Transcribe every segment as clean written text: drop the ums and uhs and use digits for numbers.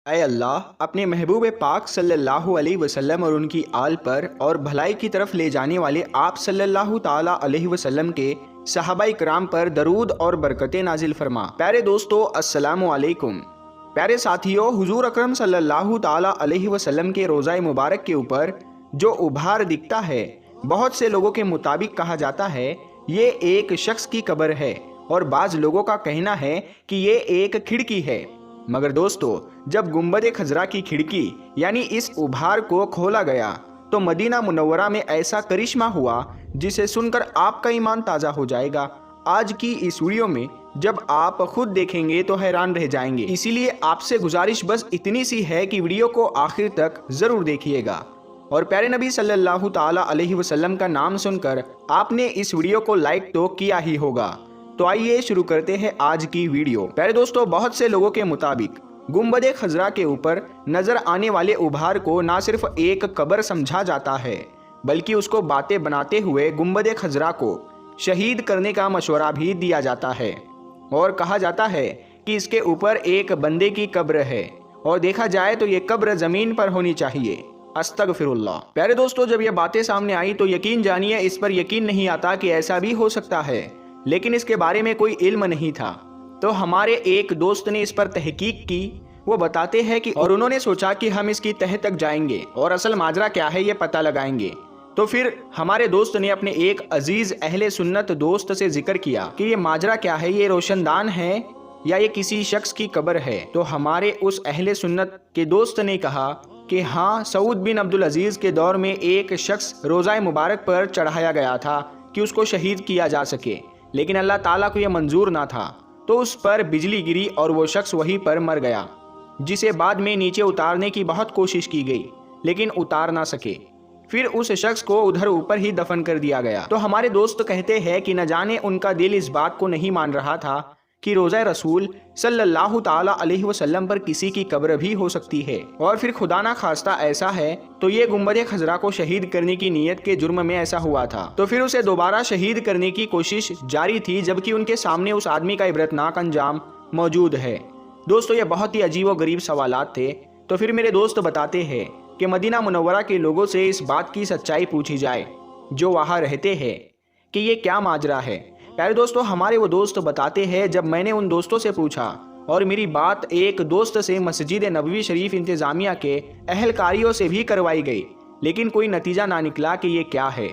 اے اللہ اپنے محبوب پاک صلی اللہ علیہ وسلم اور ان کی آل پر اور بھلائی کی طرف لے جانے والے آپ صلی اللہ تعالیٰ علیہ وسلم کے صحابہ کرام پر درود اور برکتیں نازل فرما۔ پیارے دوستو السلام علیکم۔ پیارے ساتھیو، حضور اکرم صلی اللہ تعالیٰ علیہ وسلم کے روضہ مبارک کے اوپر جو ابھار دکھتا ہے، بہت سے لوگوں کے مطابق کہا جاتا ہے یہ ایک شخص کی قبر ہے، اور بعض لوگوں کا کہنا ہے کہ یہ ایک کھڑکی ہے۔ مگر دوستو، جب گنبد خضرا کی کھڑکی یعنی اس ابھار کو کھولا گیا تو مدینہ منورہ میں ایسا کرشمہ ہوا جسے سن کر آپ کا ایمان تازہ ہو جائے گا۔ آج کی اس ویڈیو میں جب آپ خود دیکھیں گے تو حیران رہ جائیں گے، اسی لیے آپ سے گزارش بس اتنی سی ہے کہ ویڈیو کو آخر تک ضرور دیکھیے گا، اور پیارے نبی صلی اللہ تعالیٰ علیہ وسلم کا نام سن کر آپ نے اس ویڈیو کو لائک تو کیا ہی ہوگا۔ تو آئیے شروع کرتے ہیں آج کی ویڈیو۔ پیارے دوستو، بہت سے لوگوں کے مطابق گنبد خضرا کے اوپر نظر آنے والے ابھار کو نہ صرف ایک قبر سمجھا جاتا ہے، بلکہ اس کو باتیں بناتے ہوئے گنبد خضرا کو شہید کرنے کا مشورہ بھی دیا جاتا ہے، اور کہا جاتا ہے کہ اس کے اوپر ایک بندے کی قبر ہے، اور دیکھا جائے تو یہ قبر زمین پر ہونی چاہیے۔ استغفر اللہ۔ پیارے دوستو، جب یہ باتیں سامنے آئی تو یقین جانیے اس پر یقین نہیں آتا کہ ایسا بھی ہو سکتا ہے، لیکن اس کے بارے میں کوئی علم نہیں تھا۔ تو ہمارے ایک دوست نے اس پر تحقیق کی، وہ بتاتے ہیں کہ اور انہوں نے سوچا کہ ہم اس کی تہہ تک جائیں گے اور اصل ماجرا کیا ہے یہ پتہ لگائیں گے۔ تو پھر ہمارے دوست نے اپنے ایک عزیز اہل سنت دوست سے ذکر کیا کہ یہ ماجرا کیا ہے، یہ روشن دان ہے یا یہ کسی شخص کی قبر ہے؟ تو ہمارے اس اہل سنت کے دوست نے کہا کہ ہاں، سعود بن عبدالعزیز کے دور میں ایک شخص روضہ مبارک پر چڑھایا گیا تھا کہ اس کو شہید کیا جا سکے، لیکن اللہ تعالیٰ کو یہ منظور نہ تھا، تو اس پر بجلی گری اور وہ شخص وہیں پر مر گیا، جسے بعد میں نیچے اتارنے کی بہت کوشش کی گئی لیکن اتار نہ سکے۔ پھر اس شخص کو ادھر اوپر ہی دفن کر دیا گیا۔ تو ہمارے دوست کہتے ہیں کہ نہ جانے ان کا دل اس بات کو نہیں مان رہا تھا کہ روضہ رسول صلی اللہ تعالیٰ علیہ وسلم پر کسی کی قبر بھی ہو سکتی ہے، اور پھر خدا نہ خواستہ ایسا ہے تو یہ گنبد خضرا کو شہید کرنے کی نیت کے جرم میں ایسا ہوا تھا، تو پھر اسے دوبارہ شہید کرنے کی کوشش جاری تھی، جبکہ ان کے سامنے اس آدمی کا عبرتناک انجام موجود ہے۔ دوستو، یہ بہت ہی عجیب و غریب سوالات تھے۔ تو پھر میرے دوست بتاتے ہیں کہ مدینہ منورہ کے لوگوں سے اس بات کی سچائی پوچھی جائے جو وہاں رہتے ہیں کہ یہ کیا ماجرا ہے۔ پیارے دوستو، ہمارے وہ دوست بتاتے ہیں جب میں نے ان دوستوں سے پوچھا اور میری بات ایک دوست سے مسجد نبوی شریف انتظامیہ کے اہلکاریوں سے بھی کروائی گئی، لیکن کوئی نتیجہ نہ نکلا کہ یہ کیا ہے۔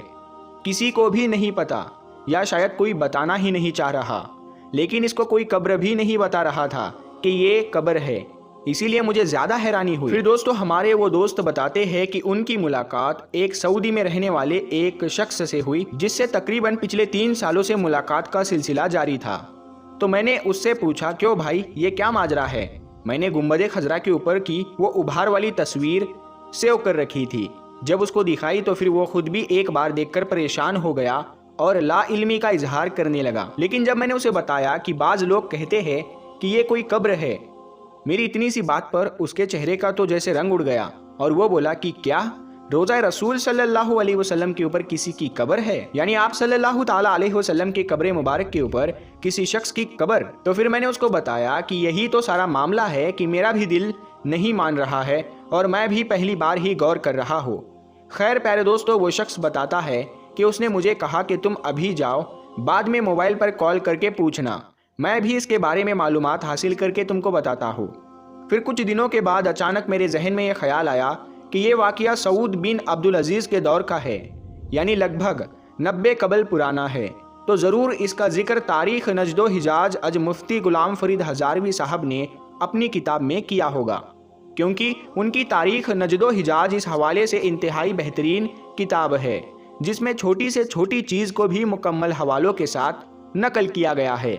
کسی کو بھی نہیں پتا، یا شاید کوئی بتانا ہی نہیں چاہ رہا، لیکن اس کو کوئی قبر بھی نہیں بتا رہا تھا کہ یہ قبر ہے، اسی لیے مجھے زیادہ حیرانی ہوئی۔ پھر دوستو، ہمارے وہ دوست بتاتے ہیں کہ ان کی ملاقات ایک سعودی میں رہنے والے ایک شخص سے ہوئی جس سے تقریباً پچھلے 3 سالوں سے ملاقات کا سلسلہ جاری تھا۔ تو میں نے اس سے پوچھا، کیوں بھائی، یہ کیا ماجرا ہے؟ میں نے گنبد خضرا کے اوپر کی وہ ابھار والی تصویر سیو کر رکھی تھی، جب اس کو دکھائی تو پھر وہ خود بھی ایک بار دیکھ کر پریشان ہو گیا اور لا علمی کا اظہار کرنے لگا۔ لیکن جب میں نے اسے بتایا کہ بعض لوگ کہتے ہیں کہ یہ کوئی قبر ہے، میری اتنی سی بات پر اس کے چہرے کا تو جیسے رنگ اڑ گیا، اور وہ بولا کہ کیا روضہ رسول صلی اللہ علیہ وسلم کے اوپر کسی کی قبر ہے؟ یعنی آپ صلی اللہ تعالیٰ علیہ وسلم کے قبر مبارک کے اوپر کسی شخص کی قبر؟ تو پھر میں نے اس کو بتایا کہ یہی تو سارا معاملہ ہے کہ میرا بھی دل نہیں مان رہا ہے، اور میں بھی پہلی بار ہی غور کر رہا ہوں۔ خیر پیارے دوستو، وہ شخص بتاتا ہے کہ اس نے مجھے کہا کہ تم ابھی جاؤ، بعد میں موبائل پر کال کر کے پوچھنا، میں بھی اس کے بارے میں معلومات حاصل کر کے تم کو بتاتا ہوں۔ پھر کچھ دنوں کے بعد اچانک میرے ذہن میں یہ خیال آیا کہ یہ واقعہ سعود بن عبدالعزیز کے دور کا ہے، یعنی لگ بھگ 90 قبل پرانا ہے، تو ضرور اس کا ذکر تاریخ نجد و حجاز از مفتی غلام فرید ہزاروی صاحب نے اپنی کتاب میں کیا ہوگا، کیونکہ ان کی تاریخ نجد و حجاز اس حوالے سے انتہائی بہترین کتاب ہے، جس میں چھوٹی سے چھوٹی چیز کو بھی مکمل حوالوں کے ساتھ نقل کیا گیا ہے۔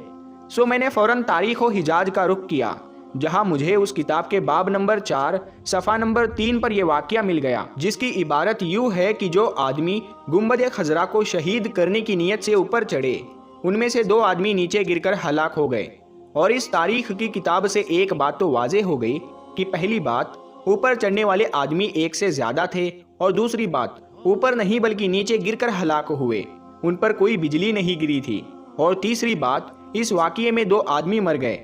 سو میں نے فوراً تاریخ و حجاز کا رخ کیا، جہاں مجھے اس کتاب کے باب نمبر 4 صفحہ نمبر 3 پر یہ واقعہ مل گیا، جس کی عبارت یوں ہے کہ جو آدمی گنبد خضرا کو شہید کرنے کی نیت سے اوپر چڑھے، ان میں سے 2 آدمی نیچے گر کر ہلاک ہو گئے۔ اور اس تاریخ کی کتاب سے ایک بات تو واضح ہو گئی کہ پہلی بات، اوپر چڑھنے والے آدمی ایک سے زیادہ تھے، اور دوسری بات، اوپر نہیں بلکہ نیچے گر کر ہلاک ہوئے، ان پر کوئی بجلی نہیں گری تھی، اور تیسری بات، اس واقعے میں 2 آدمی مر گئے،